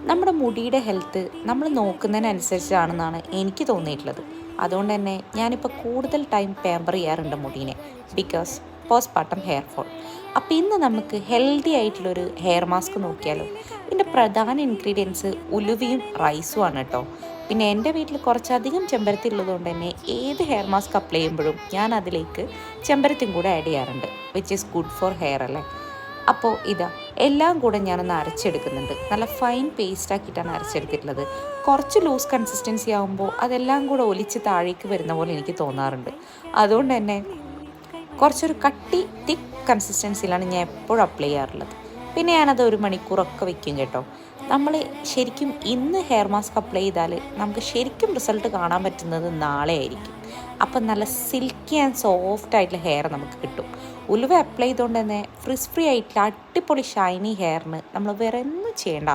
നമ്മുടെ മുടിയുടെ ഹെൽത്ത് നമ്മൾ നോക്കുന്നതിനനുസരിച്ചാണെന്നാണ് എനിക്ക് തോന്നിയിട്ടുള്ളത്. അതുകൊണ്ട് തന്നെ ഞാനിപ്പോൾ കൂടുതൽ ടൈം പാമ്പർ ചെയ്യാറുണ്ട് മുടീനെ, ബിക്കോസ് പോസ്റ്റ്പാർട്ടം ഹെയർ ഫോൾ. അപ്പോൾ ഇന്ന് നമുക്ക് ഹെൽത്തി ആയിട്ടുള്ളൊരു ഹെയർ മാസ്ക് നോക്കിയാലോ. ഇതിൻ്റെ പ്രധാന ഇൻഗ്രീഡിയൻസ് ഉലുവയും റൈസുമാണ് കേട്ടോ. പിന്നെ എൻ്റെ വീട്ടിൽ കുറച്ചധികം ചെമ്പരത്തി ഉള്ളതുകൊണ്ട് തന്നെ ഏത് ഹെയർ മാസ്ക് അപ്ലൈ ചെയ്യുമ്പോഴും ഞാൻ അതിലേക്ക് ചെമ്പരത്തിയും കൂടെ ആഡ് ചെയ്യാറുണ്ട്, which is good for hair അല്ലേ. അപ്പോൾ ഇതാ എല്ലാം കൂടെ ഞാനൊന്ന് അരച്ചെടുക്കുന്നുണ്ട്. നല്ല ഫൈൻ പേസ്റ്റ് ആക്കിയിട്ടാണ് അരച്ചെടുത്തിട്ടുള്ളത്. കുറച്ച് ലൂസ് കൺസിസ്റ്റൻസി ആകുമ്പോൾ അതെല്ലാം കൂടെ ഒലിച്ച് താഴേക്ക് വരുന്ന പോലെ എനിക്ക് തോന്നാറുണ്ട്. അതുകൊണ്ട് തന്നെ കുറച്ചൊരു കട്ടി തിക്ക് കൺസിസ്റ്റൻസിയിലാണ് ഞാൻ എപ്പോഴും അപ്ലൈ ചെയ്യാറുള്ളത്. പിന്നെ ഞാനത് 1 മണിക്കൂറൊക്കെ വെക്കും കേട്ടോ. നമ്മൾ ശരിക്കും ഇന്ന് ഹെയർ മാസ്ക് അപ്ലൈ ചെയ്താൽ നമുക്ക് ശരിക്കും റിസൾട്ട് കാണാൻ പറ്റുന്നത് നാളെ ആയിരിക്കും. അപ്പം നല്ല സിൽക്കി ആൻഡ് സോഫ്റ്റ് ആയിട്ടുള്ള ഹെയർ നമുക്ക് കിട്ടും. ഉലുവ അപ്ലൈ ചെയ്തുകൊണ്ട് തന്നെ ഫ്രിസ് ഫ്രീ ആയിട്ടുള്ള അടിപൊളി ഷൈനി ഹെയറിന് നമ്മൾ വേറെ ഒന്നും ചെയ്യേണ്ട